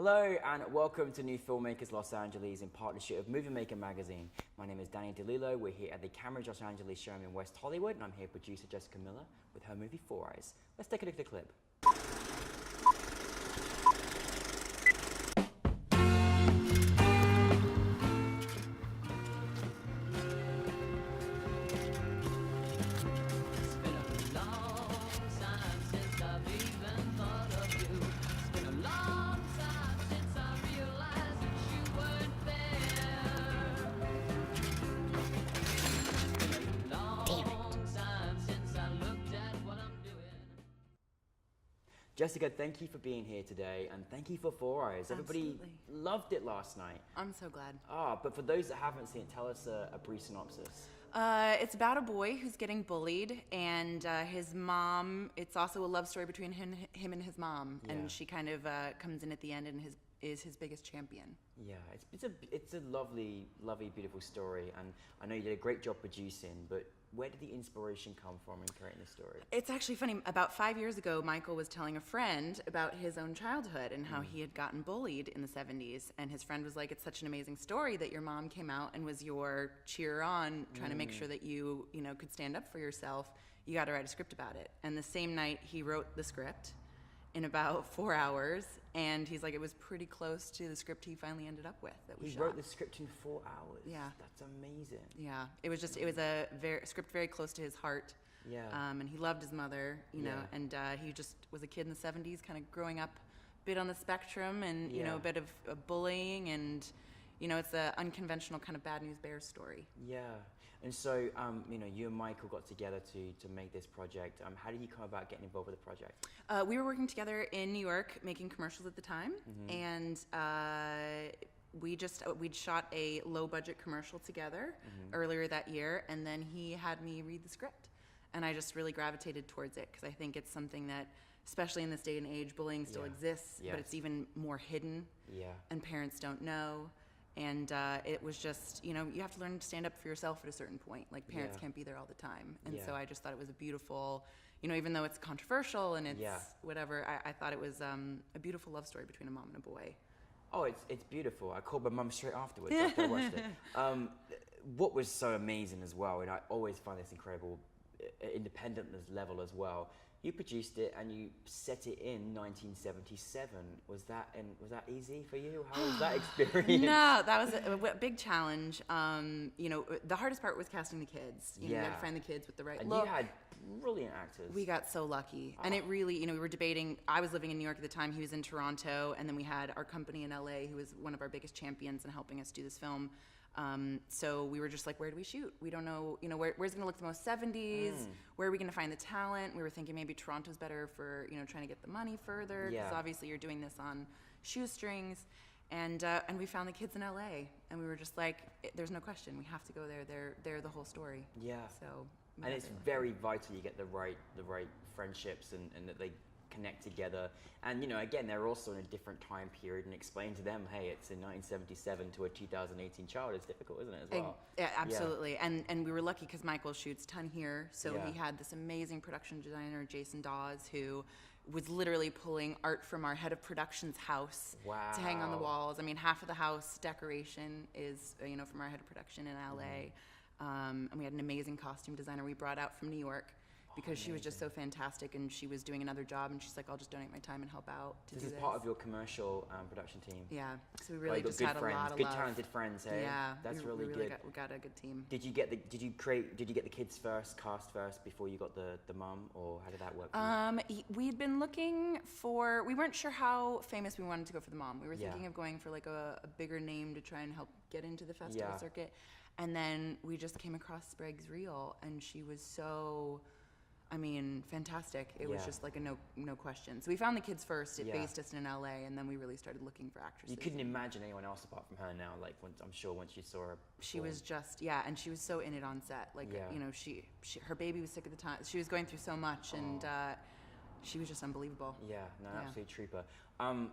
Hello and welcome to New Filmmakers Los Angeles in partnership with Movie Maker magazine. My name is Danny DeLillo. We're here at the Cameron Los Angeles showroom in West Hollywood, and I'm here with producer Jessica Miller with her movie Four Eyes. Let's take a look at the clip. Jessica, thank you for being here today, and thank you for Four Eyes. Everybody loved it last night. I'm so glad. But for those that haven't seen it, tell us a brief synopsis. It's about a boy who's getting bullied, and his mom. It's also a love story between him and his mom, and she kind of comes in at the end and is his biggest champion. Yeah, it's a lovely, beautiful story, and I know you did a great job producing, but where did the inspiration come from in creating the story? It's actually funny. About 5 years ago, Michael was telling a friend about his own childhood and how he had gotten bullied in the 70s. And his friend was like, it's such an amazing story that your mom came out and was your cheer on, trying to make sure that you could stand up for yourself. You got to write a script about it. And the same night, he wrote the script in about 4 hours, and he's like, it was pretty close to the script he finally ended up with. He wrote the script in 4 hours. Yeah, that's amazing. Yeah, it was a script very close to his heart. Yeah, and he loved his mother, know, and he just was a kid in the 70s, kind of growing up, a bit on the spectrum, and a bit of bullying, and it's an unconventional kind of bad news bears story. Yeah. And so, you and Michael got together to make this project. How did you come about getting involved with the project? We were working together in New York, making commercials at the time, and we'd shot a low-budget commercial together earlier that year, and then he had me read the script, and I just really gravitated towards it because I think it's something that, especially in this day and age, bullying still exists, but it's even more hidden, and parents don't know. And it was just, you have to learn to stand up for yourself at a certain point. Like, parents can't be there all the time. And so I just thought it was a beautiful, even though it's controversial and it's whatever, I thought it was a beautiful love story between a mom and a boy. Oh, it's beautiful. I called my mum straight afterwards after I watched it. What was so amazing as well, and I always find this incredible, independent level as well, you produced it and you set it in 1977. Was that easy for you? How was that experience? No, that was a big challenge. The hardest part was casting the kids. You had to find the kids with the right look. You had brilliant actors. We got so lucky. And it really, we were debating. I was living in New York at the time. He was in Toronto. And then we had our company in LA, who was one of our biggest champions in helping us do this film. So we were just like, where do we shoot? We don't know, where's going to look the most 70s? Where are we going to find the talent? We were thinking maybe Toronto's better for, trying to get the money further, because obviously you're doing this on shoestrings. And we found the kids in LA, and we were just like, there's no question, we have to go there. They're the whole story. Yeah. So. And it's very vital you get the right friendships and that they connect together. And again, they're also in a different time period, and explain to them, hey, it's in 1977 to a 2018 child. It's difficult, isn't it, as well? Yeah, absolutely. Yeah. And we were lucky because Michael shoots ton here, so he had this amazing production designer, Jason Dawes, who was literally pulling art from our head of production's house to hang on the walls. I mean, half of the house decoration is from our head of production in LA. And we had an amazing costume designer we brought out from New York, because she was just so fantastic, and she was doing another job, and she's like, I'll just donate my time and help out to do this. This is part of your commercial production team. Yeah, so we really just had a lot of good love. Talented friends, hey? Yeah, that's we really good. We got a good team. Did you get the kids first, cast first, before you got the mum, or how did that work? We'd been looking for, we weren't sure how famous we wanted to go for the mom. We were thinking of going for like a bigger name to try and help get into the festival circuit. And then we just came across Sprague's reel, and she was so, fantastic. It was just like a no question. So we found the kids first. It based us in LA, and then we really started looking for actresses. You couldn't imagine anyone else apart from her now. Like, I'm sure once you saw her. She was just, and she was so in it on set. Like, she her baby was sick at the time. She was going through so much, and she was just unbelievable. Yeah, no, absolute trooper.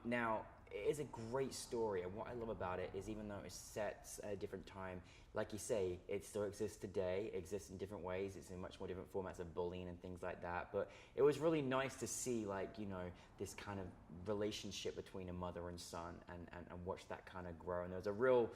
Now, it is a great story, and what I love about it is even though it's set at a different time, like you say, it still exists today, it exists in different ways, it's in much more different formats of bullying and things like that, but it was really nice to see, like, you know, this kind of relationship between a mother and son, and watch that kind of grow, and there's a real,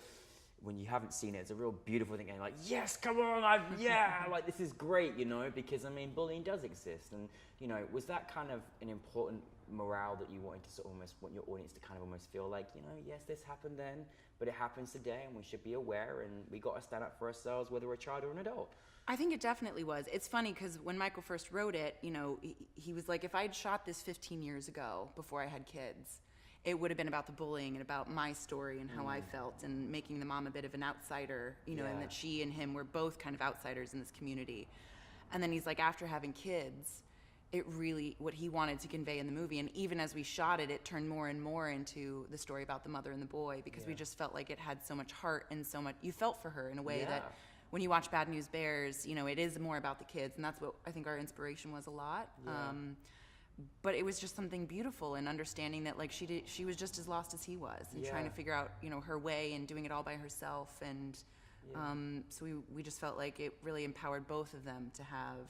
when you haven't seen it, it's a real beautiful thing, and you're like, yes, come on, like, this is great, you know, because, I mean, bullying does exist, and, you know, was that kind of an important morale that you wanted to sort of almost want your audience to kind of almost feel like, you know, yes, this happened then, but it happens today, and we should be aware, and we got to stand up for ourselves, whether we're a child or an adult? I think it definitely was. It's funny because when Michael first wrote it, you know, he was like, if I'd shot this 15 years ago before I had kids, it would have been about the bullying and about my story and how I felt, and making the mom a bit of an outsider, you know, and that she and him were both kind of outsiders in this community. And then he's like, after having kids, it really, what he wanted to convey in the movie, and even as we shot it, it turned more and more into the story about the mother and the boy, because we just felt like it had so much heart and so much, you felt for her in a way that when you watch Bad News Bears, you know, it is more about the kids, and that's what I think our inspiration was a lot. But it was just something beautiful, and understanding that, like, she was just as lost as he was, and trying to figure out, you know, her way and doing it all by herself, and so we just felt like it really empowered both of them to have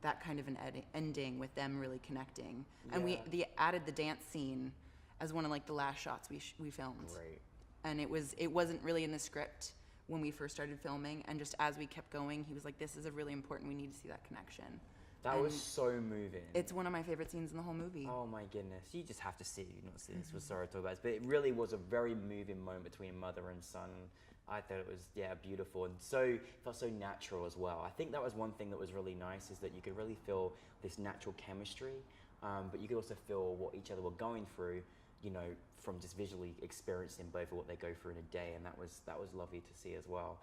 that kind of an ending with them really connecting. And we added the dance scene as one of, like, the last shots we filmed. Great. And it wasn't really in the script when we first started filming, and just as we kept going, he was like, this is a really important, we need to see that connection. That was so moving. It's one of my favorite scenes in the whole movie. Oh my goodness. You just have to see it. You've not seen this. We're sorry to talk about it. But it really was a very moving moment between mother and son. I thought it was, beautiful, and felt so natural as well. I think that was one thing that was really nice, is that you could really feel this natural chemistry, but you could also feel what each other were going through, you know, from just visually experiencing both of what they go through in a day, and that was lovely to see as well.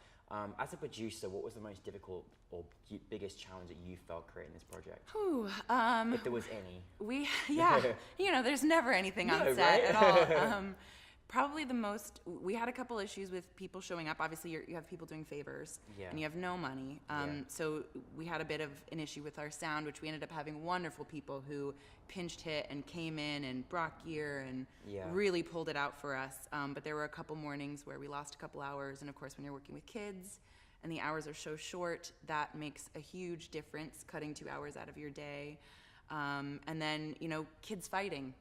As a producer, what was the most difficult or biggest challenge that you felt creating this project? If there was any. You know, there's never anything on set right? at all. Probably we had a couple issues with people showing up. Obviously, you have people doing favors, and you have no money. So we had a bit of an issue with our sound, which we ended up having wonderful people who pinched hit and came in and brought gear and really pulled it out for us. But there were a couple mornings where we lost a couple hours, and of course, when you're working with kids and the hours are so short, that makes a huge difference, cutting 2 hours out of your day. And then, you know, kids fighting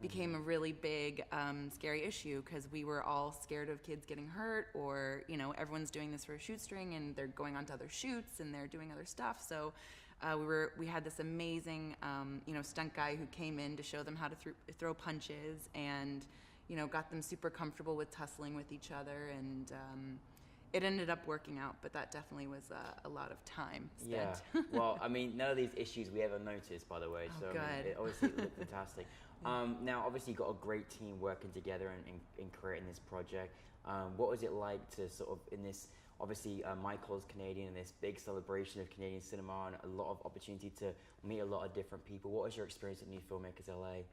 became a really big, scary issue, because we were all scared of kids getting hurt, or, you know, everyone's doing this for a shoot string, and they're going on to other shoots, and they're doing other stuff. So we had this amazing, you know, stunt guy who came in to show them how to throw punches, and, you know, got them super comfortable with tussling with each other, and it ended up working out, but that definitely was a lot of time spent. Yeah. Well, I mean, none of these issues we ever noticed, by the way. Oh, so good. I mean, it obviously looked fantastic. Now, obviously, you've got a great team working together in creating this project. What was it like to sort of, in this, obviously, Michael's Canadian, and this big celebration of Canadian cinema, and a lot of opportunity to meet a lot of different people. What was your experience at NewFilmmakers LA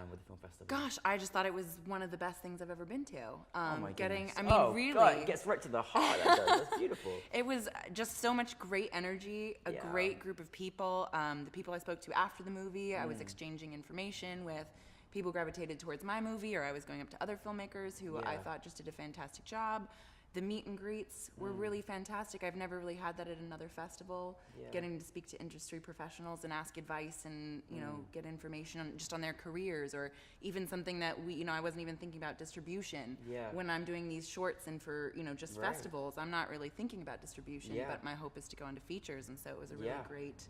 with the film festival? Gosh, I just thought it was one of the best things I've ever been to. Oh my goodness. Really. God, it gets right to the heart. That's beautiful. It was just so much great energy, a great group of people. The people I spoke to after the movie, I was exchanging information with. People gravitated towards my movie, or I was going up to other filmmakers who I thought just did a fantastic job. The meet and greets were really fantastic. I've never really had that at another festival. Getting to speak to industry professionals and ask advice, and, you know, get information on their careers, or even something that I wasn't even thinking about distribution. When I'm doing these shorts and for, you know, just festivals, I'm not really thinking about distribution, but my hope is to go into features, and so it was a really great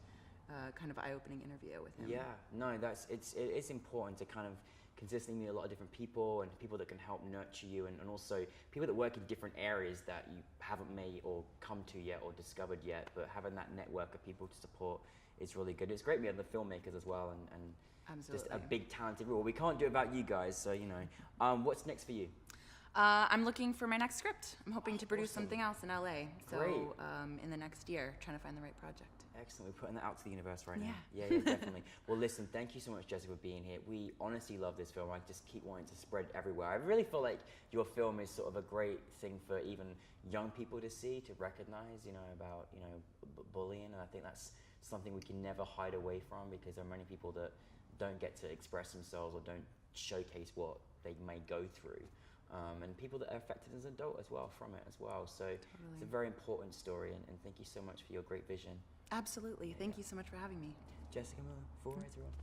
kind of eye-opening interview with him. It's important to kind of consistently meet a lot of different people, and people that can help nurture you, and also people that work in different areas that you haven't made or come to yet or discovered yet, but having that network of people to support is really good. It's great we have the filmmakers as well, and Absolutely. just a big talented group. We can't do it without you guys, so, you know. What's next for you? I'm looking for my next script. I'm hoping to produce something else in LA. So Great. In the next year, trying to find the right project. Excellent. We're putting that out to the universe right now. Yeah, definitely. Well, listen, thank you so much, Jesse, for being here. We honestly love this film. I just keep wanting to spread everywhere. I really feel like your film is sort of a great thing for even young people to see, to recognize, you know, about, you know, bullying. And I think that's something we can never hide away from, because there are many people that don't get to express themselves or don't showcase what they may go through, and people that are affected as an adult as well from it as well. So it's a very important story, and thank you so much for your great vision. Absolutely. Thank you so much for having me. Jessica Miller, Full Rights Around.